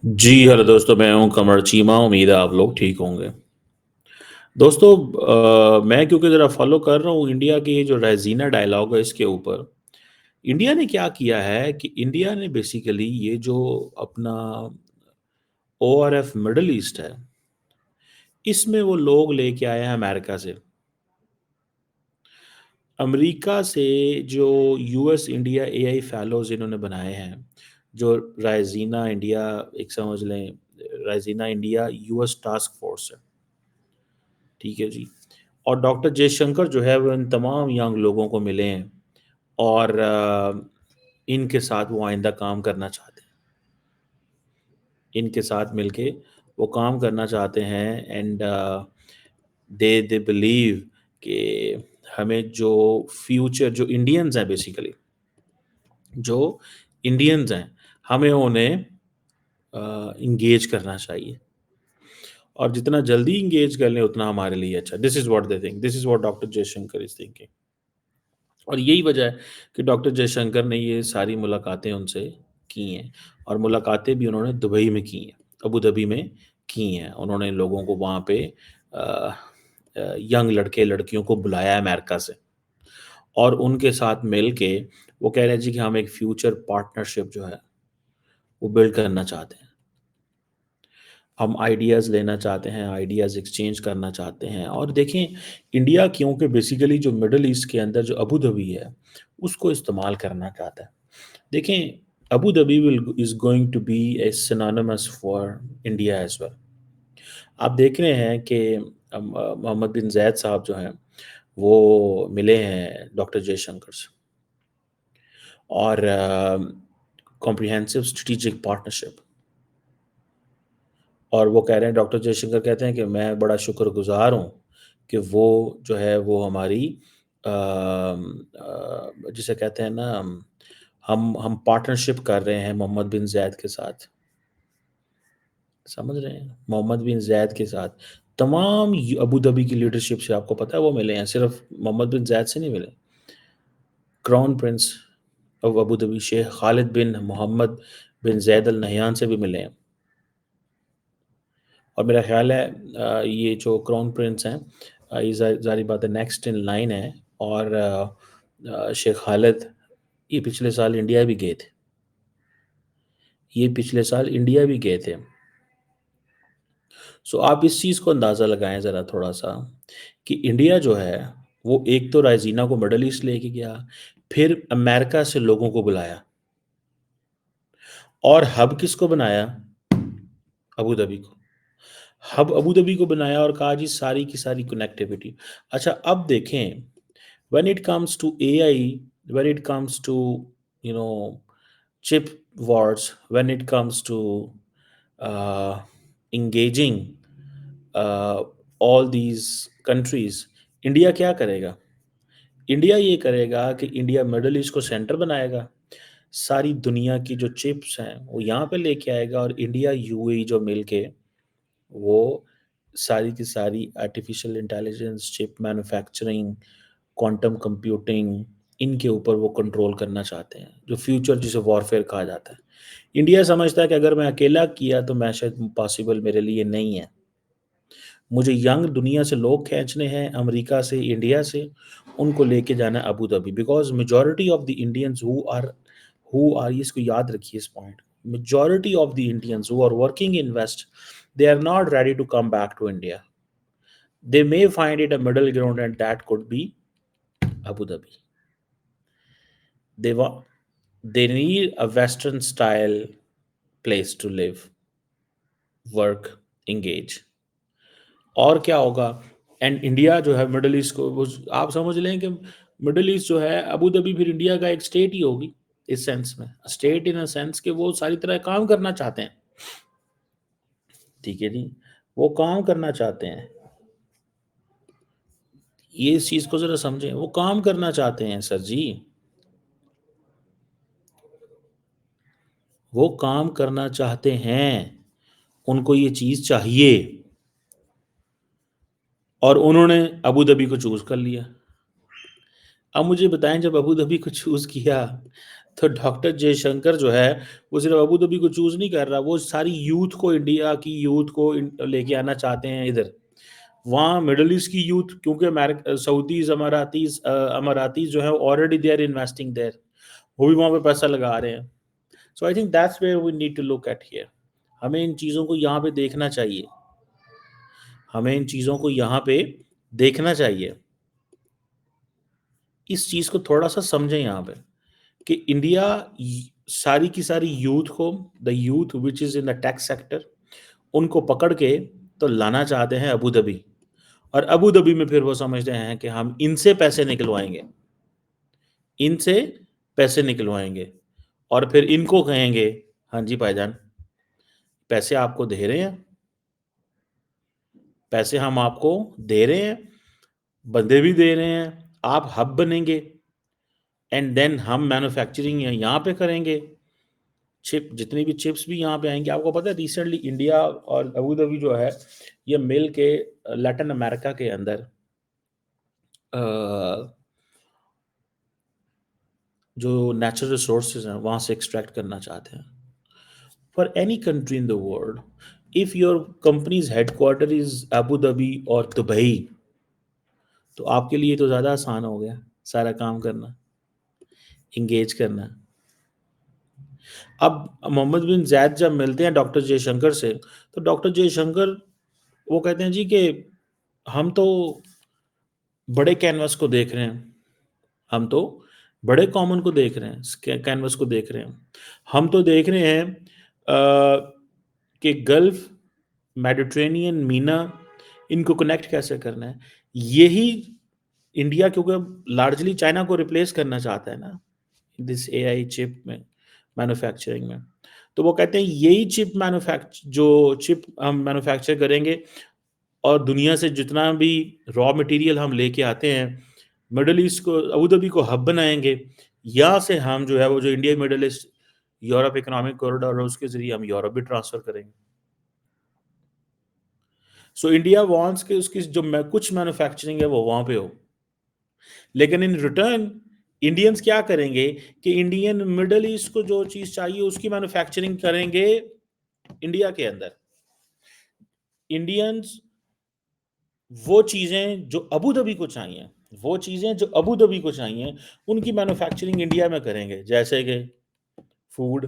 जी, hello दोस्तों, मैं हूँ कमर चीमा, उम्मीद है आप लोग ठीक होंगे। दोस्तों मैं क्योंकि ज़रा फ़ॉलो कर रहा हूँ इंडिया की ये जो रेज़ीना डायलॉग है इसके ऊपर। इंडिया ने क्या किया है कि इंडिया ने बेसिकली ये जो अपना ओआरएफ मिडल ईस्ट है, इसमें वो लोग लेके आए हैं अमेरिका से। अमेरिका से जो यूएस इंडिया एआई फेलोज़ इन्होंने बनाए हैं, जो रायज़ीना इंडिया एक समझ लें रायज़ीना इंडिया यूएस टास्क फ़ोर्स है, ठीक है जी। और डॉक्टर जयशंकर जो है वो इन तमाम यंग लोगों को मिले हैं और इनके साथ वो आइंदा काम करना चाहते हैं। इनके साथ मिलके वो काम करना चाहते हैं एंड दे बिलीव कि हमें जो फ्यूचर जो इंडियंस हैं बेसिकली जो इंडियंस हैं, हमें उन्हें एंगेज करना चाहिए और जितना जल्दी एंगेज कर लें उतना हमारे लिए अच्छा। This is what they think, this is what doctor Jaishankar is thinking. और यही वजह है कि डॉक्टर जयशंकर ने ये सारी मुलाकातें उनसे की हैं और मुलाकातें भी उन्होंने दुबई में की हैं, अबू धाबी में की हैं। उन्होंने लोगों को वहाँ पे यंग लड़के-लड़कियों को बुलाया है अमेरिका से और उनके साथ मिल के वो कह रहे हैं जी कि हम एक फ्यूचर पार्टनरशिप जो है, वो बिल्ड करना चाहते हैं। हम आइडियाज़ लेना चाहते हैं, आइडियाज़ एक्सचेंज करना चाहते हैं और देखें इंडिया क्योंकि बेसिकली जो मिडल ईस्ट के अंदर जो अबू धाबी है, उसको इस्तेमाल करना चाहता है। देखें Abu Dhabi will is going to be a synonymous for India as well. आप देख रहे हैं कि मोहम्मद बिन ज़ायद साहब जो हैं, वो मिले हैं डॉक्टर जयशंकर से और कॉम्प्रिहेंसिव स्ट्रैटेजिक पार्टनरशिप और वो कह रहे हैं डॉक्टर जयशंकर कहते हैं कि मैं बड़ा शुक्रगुज़ार हूँ कि वो जो है वो हमारी जिसे कहते हैं ना हम पार्टनरशिप कर रहे हैं मोहम्मद बिन ज़ायद के साथ, समझ रहे हैं? मोहम्मद बिन ज़ायद के साथ तमाम य अबू धाबी की लीडरशिप से आपको पता है वो मिले हैं, सिर्फ़ मोहम्मद बिन ज़ायद से नहीं मिले। Crown prince of Abu Dhabi Sheikh Khalid bin Mohammed bin Zayed Al Nahyan से भी मिले हैं। और मेरा ख़्याल है ये जो क्राउन प्रिंस हैं ये ज़ाहिर बात है नेक्स्ट इन लाइन है और शेख खालिद ये पिछले साल इंडिया भी गए थे। ये पिछले साल इंडिया भी गए थे। सो आप इस चीज़ को अंदाज़ा लगाएँ ज़रा थोड़ा-सा कि इंडिया जो है वो एक तो रायज़ीना को मिडल ईस्ट लेके गया, फिर अमेरिका से लोगों को बुलाया और हब किसको बनाया? अबू धाबी को। हब अबू धाबी को बनाया और कहा जी सारी की सारी कनेक्टिविटी। अच्छा अब देखें when it comes to AI, when it comes to you know chip wars, when it comes to engaging uh, all these countries, India क्या करेगा? इंडिया ये करेगा कि इंडिया मिडल ईस्ट को सेंटर बनाएगा। सारी दुनिया की जो चिप्स हैं, वो यहाँ पे लेके आएगा और इंडिया यूएई जो मिलके वो सारी की सारी artificial intelligence, chip manufacturing, quantum computing इनके ऊपर वो कंट्रोल करना चाहते हैं, जो फ्यूचर जिसे वॉरफेयर कहा जाता है। इंडिया समझता है कि अगर मैं अकेला किया तो मैं शायद पॉसिबल मेरे लिए नहीं है। मुझे यंग दुनिया से लोग खींचने हैं, अमेरिका से, इंडिया से, उनको लेके जाना है Abu Dhabi because majority of the Indians who are इसको याद रखिए इस पॉइंट। Majority of the Indians who are working in west, they are not ready to come back to India. They may find it a middle ground and that could be Abu Dhabi. They wa- they need a Western style place to live, work, engage. और क्या होगा and India जो है middle east को आप समझ लें कि मिडल ईस्ट जो है अबू धाबी फिर इंडिया का एक स्टेट ही होगी इस सेंस में स्टेट इन अ सेंस कि वो सारी तरह काम करना चाहते हैं ठीक है जी वो काम करना चाहते हैं ये इस चीज़ को ज़रा समझें वो काम करना चाहते हैं सर जी वो काम करना चाहते हैं उनको ये चीज़ चाहिए और उन्होंने अबू धाबी को चूज़ कर लिया अब मुझे बताएं जब अबू धाबी को चूज़ किया तो डॉक्टर जयशंकर जो है, वो सिर्फ़ अबू धाबी को चूज़ नहीं कर रहा, वो सारी यूथ को, इंडिया की यूथ को लेके आना चाहते हैं इधर। वहाँ मिडल ईस्ट की यूथ, क्योंकि सऊदीज़, अमारातीज़ जो है already they are investing there, वो भी वहाँ पे पैसा लगा रहे हैं। So I think that's where we need to look at here. हमें इन चीज़ों को यहाँ पे देखना चाहिए। हमें इन चीज़ों को यहाँ पे देखना चाहिए। इस चीज़ को थोड़ा-सा समझें यहाँ पे कि इंडिया सारी की सारी यूथ को, the youth which is in the tech sector, उनको पकड़ के तो लाना चाहते हैं अबू धाबी, और अबू धाबी में फिर वो समझते हैं कि हम इनसे पैसे निकलवाएँगे, इनसे पैसे निकलवाएँगे और फिर इनको कहेंगे, हाँ जी भाईजान, पैसे आपको दे रहे हैं, पैसे हम आपको दे रहे हैं, बंदे भी दे रहे हैं, आप हब बनेंगे एंड देन हम मैन्युफैक्चरिंग यहाँ पे करेंगे। चिप जितनी भी चिप्स भी यहाँ पे आएँगी, आपको पता है रिसेंटली इंडिया और अबू धाबी जो है, ये मिल के लैटिन अमेरिका के अंदर अ, जो नेचुरल रिसोर्सेज़ हैं, वहाँ से एक्सट्रैक्ट करना चाहते हैं। For any country in the world, if your companies headquarter is Abu Dhabi और दुबई, तो आपके लिए तो ज़्यादा आसान हो गया सारा काम करना, एंगेज करना। अब मोहम्मद बिन ज़ायद जब मिलते हैं डॉक्टर जयशंकर से, तो डॉक्टर जयशंकर वो कहते हैं जी कि हम तो बड़े कैनवास को देख रहे हैं, हम तो बड़े कॉमन को देख रहे हैं, कैनवास को देख रहे हैं। हम तो देख रहे हैं कि गल्फ, मेडिटेरेनियन, मीना, इनको कनेक्ट कैसे करना है। यही इंडिया, क्योंकि लार्जली चाइना को रिप्लेस करना चाहता है ना, दिस एआई चिप में, मैन्युफैक्चरिंग में। तो वो कहते हैं यही चिप हम मैन्युफैक्चर करेंगे, और दुनिया से जितना भी रॉ मटेरियल हम लेके आते हैं, मिडल ईस्ट को, अबू धाबी को हब बनाएँगे। यहाँ से हम जो है वो जो India middle east Europe economic corridor है, उसके ज़रिए हम यूरोप भी ट्रांसफ़र करेंगे। सो इंडिया वांट्स कि उसकी जो कुछ मैन्युफैक्चरिंग है वो वहाँ पे हो। लेकिन इन रिटर्न इंडियंस क्या करेंगे कि इंडियन मिडल ईस्ट को जो चीज़ चाहिए उसकी मैन्युफैक्चरिंग करेंगे इंडिया के अंदर। इंडियंस वो चीज़ें जो अबू धाबी को चाहिए, वो चीज़ें जो अबू धाबी को चाहिए, उनकी मैन्युफैक्चरिंग इंडिया में करेंगे। फूड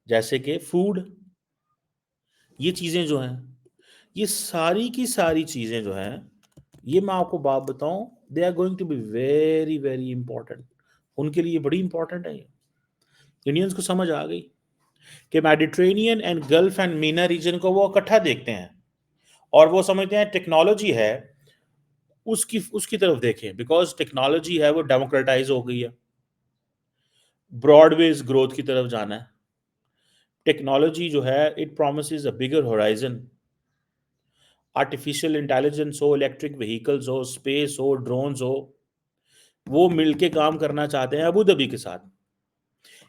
जैसे कि फूड, ये चीज़ें जो हैं, ये सारी की सारी चीज़ें जो हैं, ये मैं आपको बात बताऊँ, they are going to be very, very important. उनके लिए बड़ी इम्पोर्टेंट है ये। इंडियंस को समझ आ गई कि Mediterranean and Gulf and MENA region को वो इकट्ठा देखते हैं, और वो समझते हैं टेक्नोलॉजी है, उसकी उसकी तरफ देखें, बिकॉज़ टेक्नोलॉजी है वो डेमोक्रेटाइज़ हो गई है। ब्रॉडवेज़ ग्रोथ की तरफ जाना है। टेक्नोलॉजी जो है, it promises a bigger horizon. Artificial intelligence हो, इलेक्ट्रिक व्हीकल्स हो, स्पेस हो, ड्रोन्स हो, वो मिलके काम करना चाहते हैं अबू धाबी के साथ।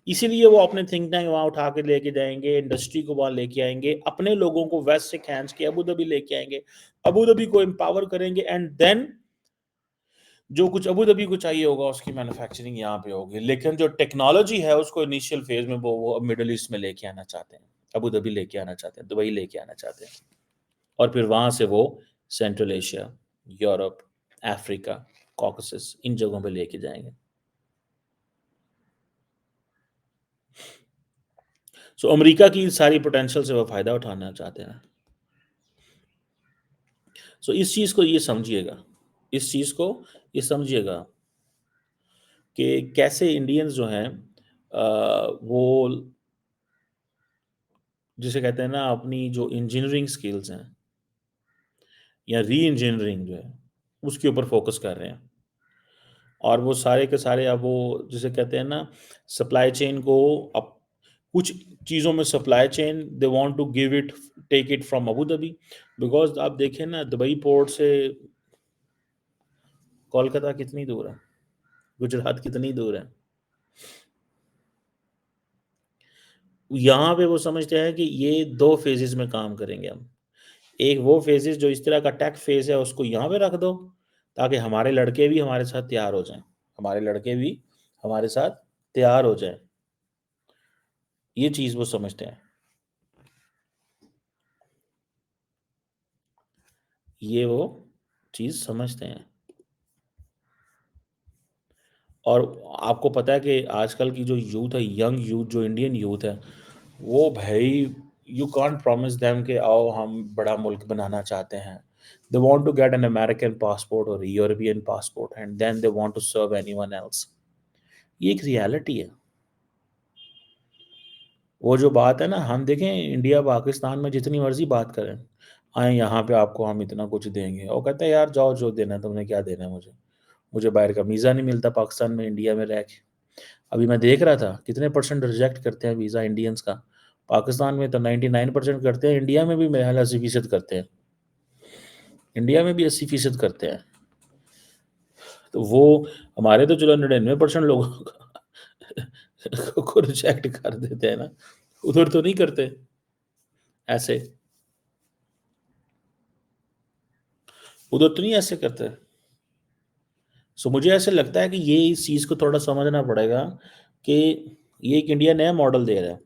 इसीलिए वो अपने थिंक टैंक वहाँ उठा के लेके जाएँगे, इंडस्ट्री को वहाँ लेके आएँगे, अपने लोगों को वेस्ट से खींच के अबू धाबी लेके आएँगे, अबू धाबी को एम्पावर करेंगे, एंड देन जो कुछ अबू धाबी को चाहिए होगा उसकी मैन्युफैक्चरिंग यहाँ पे होगी। लेकिन जो टेक्नोलॉजी है उसको इनिशियल फेज़ में वो मिडल ईस्ट में लेके आना चाहते हैं। अबू धाबी लेके आना चाहते हैं, दुबई लेके आना चाहते हैं, और फिर वहाँ से वो Central Asia, Europe, Africa, Caucasus, इन जगहों पे लेके जाएँगे। सो अमेरिका की सारी पोटेंशियल से वो फ़ायदा उठाना चाहते हैं। सो इस चीज़ को ये समझिएगा, इस चीज़ को ये समझिएगा कि कैसे इंडियंस जो हैं वो जिसे कहते हैं ना, अपनी जो इंजीनियरिंग स्किल्स हैं या री-इंजीनियरिंग जो है, उसके ऊपर फ़ोकस कर रहे हैं। और वो सारे के सारे अब वो जिसे कहते हैं ना, सप्लाई चेन को अब कुछ चीज़ों में supply chain they want to take it from Abu Dhabi, because आप देखें ना, दुबई पोर्ट से कोलकाता कितनी दूर है, गुजरात कितनी दूर है। यहाँ पे वो समझते हैं कि ये 2 फ़ेज़ेज़ में काम करेंगे हम। एक वो फ़ेज़ेज़ जो इस तरह का टेक फ़ेज़ है उसको यहाँ पे रख दो, ताकि हमारे लड़के भी हमारे साथ तैयार हो जाएँ। हमारे लड़के भी हमारे साथ तैयार हो जाएँ। ये चीज़ वो समझते हैं। ये वो चीज़ समझते हैं। और आपको पता है कि आजकल की जो यूथ है, यंग यूथ जो इंडियन यूथ है, वो भई यू कांट प्रॉमिस देम कि आओ हम बड़ा मुल्क बनाना चाहते हैं। They want to get an American passport और European passport and then they want to serve anyone else. ये एक रियलिटी है। वो जो बात है ना, हम देखें इंडिया पाकिस्तान में जितनी मर्ज़ी बात करें, आएँ यहाँ पे आपको हम इतना कुछ देंगे। वो कहते हैं यार जाओ जो देना है, तुमने क्या देना है मुझे? मुझे बाहर का वीज़ा नहीं मिलता पाकिस्तान में, इंडिया में रह के। अभी मैं देख रहा था कितने परसेंट रिजेक्ट करते हैं वीज़ा इंडियंस का। पाकिस्तान में तो 99% करते हैं, इंडिया में भी मेरे ख़्याल 80% करते हैं। इंडिया में भी 80% करते हैं। तो वो हमारे तो चलो 99% लोगों को रिजेक्ट कर देते हैं ना, उधर तो नहीं करते ऐसे। उधर तो नहीं ऐसे करते। सो मुझे ऐसे लगता है कि ये इस चीज़ को थोड़ा समझना पड़ेगा कि ये एक इंडिया नया मॉडल दे रहा है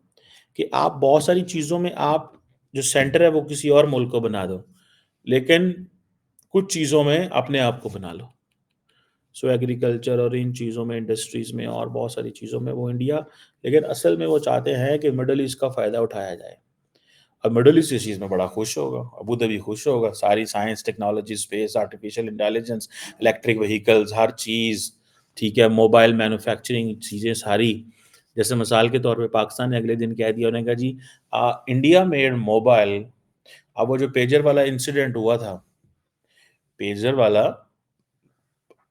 कि आप बहुत सारी चीज़ों में आप जो सेंटर है वो किसी और मुल्क को बना दो, लेकिन कुछ चीज़ों में अपने आप को बना लो। सो एग्रीकल्चर और इन चीज़ों में, इंडस्ट्रीज़ में और बहुत सारी चीज़ों में वो इंडिया, लेकिन असल में वो चाहते हैं कि मिडल ईस्ट का फ़ायदा उठाया जाए। अब मिडल ईस्ट इस चीज़ में बड़ा खुश होगा, अबू धाबी खुश होगा, सारी science, technology, space, artificial intelligence, electric vehicles, हर चीज़, ठीक है, मोबाइल मैन्युफैक्चरिंग चीज़ें सारी। जैसे मिसाल के तौर पे पाकिस्तान ने अगले दिन कह दिया, उन्होंने कहा जी इंडिया मेड मोबाइल। अब वो जो पेजर वाला इंसिडेंट हुआ था, पेजर वाला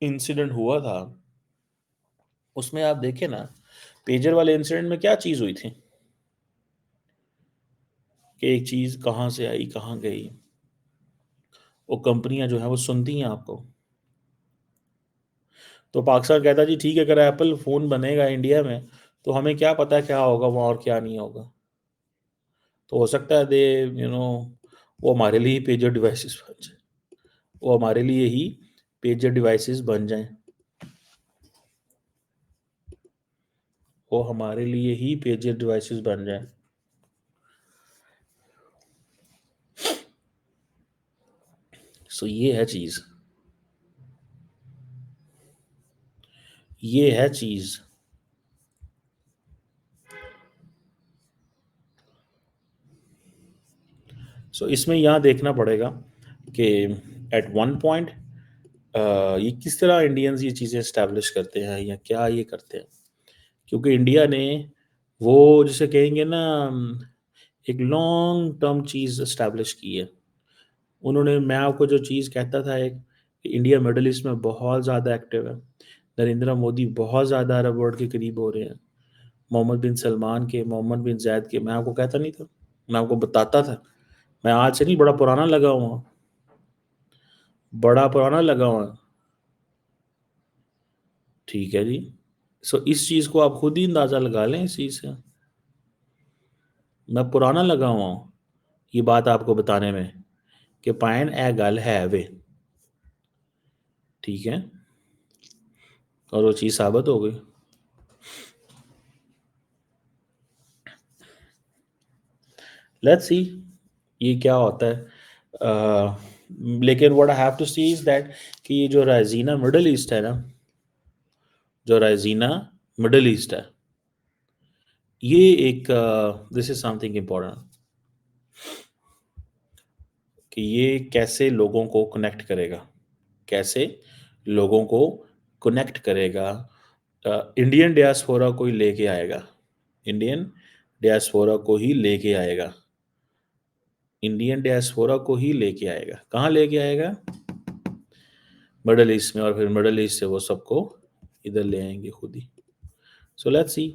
इंसिडेंट हुआ था, उसमें आप देखें ना, पेजर वाले इंसिडेंट में क्या चीज़ हुई थी कि एक चीज़ कहाँ से आई, कहाँ गई। वो कंपनियाँ जो हैं वो सुनती हैं आपको। तो पाकिस्तान कहता है जी ठीक है, अगर एप्पल फ़ोन बनेगा इंडिया में, तो हमें क्या पता क्या होगा वहाँ और क्या नहीं होगा। तो हो सकता है वो हमारे लिए ही पेजर डिवाइसेस बन जाए, वो हमारे लिए ही पेजर डिवाइसेस बन जाएँ, वो हमारे लिए ही पेजर डिवाइसेस बन जाएँ। सो ये है चीज़, ये है चीज़। सो इसमें यहाँ देखना पड़ेगा कि एट वन पॉइंट ये किस तरह इंडियंस ये चीज़ें एस्टैब्लिश करते हैं या क्या ये करते हैं। क्योंकि इंडिया ने वो जिसे कहेंगे ना एक लॉन्ग टर्म चीज़ एस्टैब्लिश की है। उन्होंने, मैं आपको जो चीज़ कहता था एक, कि इंडिया मिडल ईस्ट में बहुत ज़्यादा एक्टिव है। नरेंद्र मोदी बहुत ज़्यादा अरब वर्ल्ड के करीब हो रहे हैं। मोहम्मद बिन सलमान के, मोहम्मद बिन ज़ायद के, मैं आपको कहता नहीं था, मैं आपको बताता था। मैं आज से नहीं, बड़ा पुराना लगा हुआ हूँ, बड़ा पुराना लगा हुआ हूँ। ठीक है जी। सो इस चीज़ को आप खुद ही अंदाज़ा लगा लें इस चीज़ से। मैं पुराना लगा हुआ हूँ, ये बात आपको बताने में कि पाइन ए गल है वे, ठीक है? और वो चीज़ साबित हो गई। लेट्स सी ये क्या होता है। लेकिन what I have to see is that कि ये जो राज़ीना मिडल ईस्ट है ना, जो राज़ीना मिडल ईस्ट है, ये एक दिस इज़ समथिंग इम्पोर्टेंट कि ये कैसे लोगों को कनेक्ट करेगा, कैसे लोगों को कनेक्ट करेगा। इंडियन डियास्पोरा को ही लेके आएगा, इंडियन डियास्पोरा को ही लेके आएगा, इंडियन डियास्पोरा को ही लेके आएगा। कहाँ लेके आएगा? मिडल ईस्ट में, और फिर मिडल ईस्ट से वो सबको इधर ले आएंगे खुद ही। सो लेट्स सी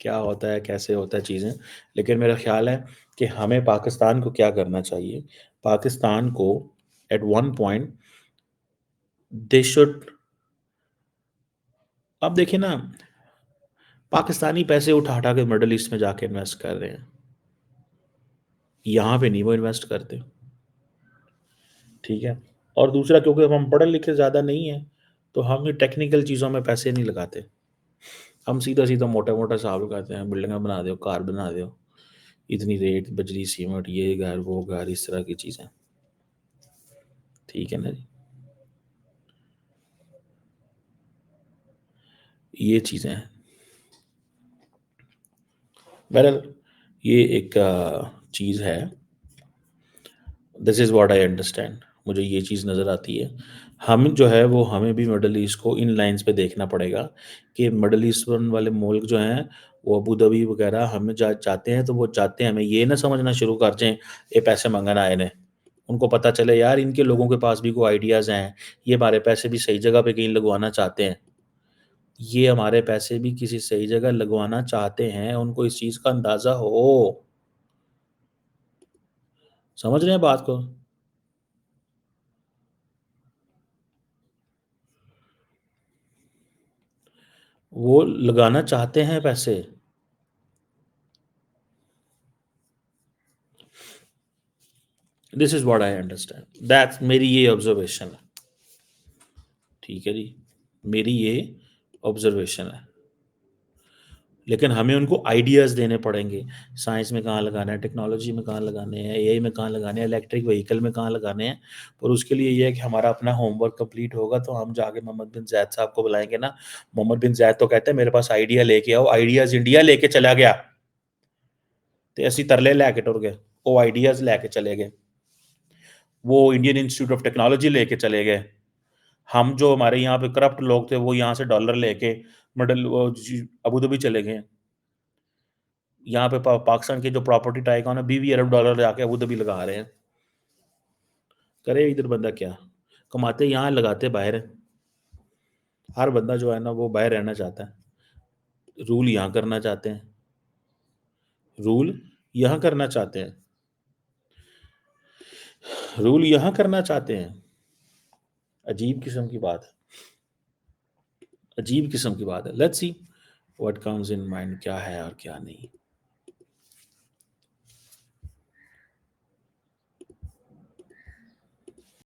क्या होता है, कैसे होता है चीज़ें। लेकिन मेरा ख्याल है कि हमें पाकिस्तान को क्या करना चाहिए, पाकिस्तान को at one point they should, अब देखिए ना, पाकिस्तानी पैसे उठा उठा के मिडल ईस्ट में जाके इन्वेस्ट कर रहे हैं, यहाँ पे नहीं वो इन्वेस्ट करते, ठीक है। और दूसरा, क्योंकि हम पढ़े लिखे ज़्यादा नहीं हैं, तो हम टेक्निकल चीज़ों में पैसे नहीं लगाते। हम सीधा-सीधा मोटा-मोटा हिसाब लगाते हैं, बिल्डिंगें बना दो, कार बना दो, इतनी रेत, बजरी, सीमेंट, ये घर, वो घर, इस तरह की चीज़ें। ठीक है ना जी? ये चीज़ें हैं। बहरहाल ये एक चीज़ है, this is what I understand, मुझे ये चीज़ नज़र आती है। हम जो है वो हमें भी मिडल ईस्ट को इन लाइन्स पे देखना पड़ेगा कि मिडल ईस्टर्न वाले मुल्क जो हैं, वो अबू धाबी वगैरह हमें जाते हैं तो वो चाहते हैं हमें ये ना समझना शुरू कर दें, ये पैसे मंगन आए ने। उनको पता चले यार इनके लोगों के पास भी कोई आइडियाज़ हैं, ये हमारे पैसे भी सही जगह पे कहीं लगवाना चाहते हैं। ये हमारे पैसे भी किसी सही जगह लगवाना चाहते हैं, उनको इस चीज़ का अंदाज़ा हो। समझ रहे हैं बात को? वो लगाना चाहते हैं पैसे। This is what I understand, that's मेरी ये ऑब्ज़र्वेशन है। ठीक है जी, मेरी ये ऑब्ज़र्वेशन है। लेकिन हमें उनको आइडियाज़ देने पड़ेंगे, साइंस में कहाँ लगाना है, टेक्नोलॉजी में कहाँ लगाने हैं, एआई में कहाँ लगाने हैं, इलेक्ट्रिक व्हीकल में कहाँ लगाने हैं। और उसके लिए ये है कि हमारा अपना होमवर्क कंप्लीट होगा तो हम जाके मोहम्मद बिन ज़ायद साहब को बुलाएँगे ना। मोहम्मद बिन ज़ायद तो कहते हैं मेरे पास आइडिया लेके आओ, आइडियाज़ इंडिया लेके चला गया। ਤੇ ਅਸੀਂ ਤਰਲੇ ਲੈ ਕੇ ਟੁਰ ਗਏ, ਉਹ आइडियाज़ लेके चले गए, वो इंडियन इंस्टीट्यूट ऑफ टेक्नोलॉजी लेके चले गए। हम जो हमारे यहाँ पे करप्ट लोग थे वो यहाँ से डॉलर लेके अबू धाबी चले गए। यहाँ पे पाकिस्तान के जो प्रॉपर्टी टाइकन है 20 अरब डॉलर जाके अबू धाबी लगा रहे हैं। करे इधर बंदा क्या, कमाते यहाँ लगाते बाहर हैं। हर बंदा जो है ना वो बाहर रहना चाहता है, रूल यहाँ करना चाहते हैं, रूल यहाँ करना चाहते हैं, रूल यहाँ करना चाहते हैं। अजीब किस्म की बात है, अजीब किस्म की बात है। Let's see what comes in mind, क्या है और क्या नहीं।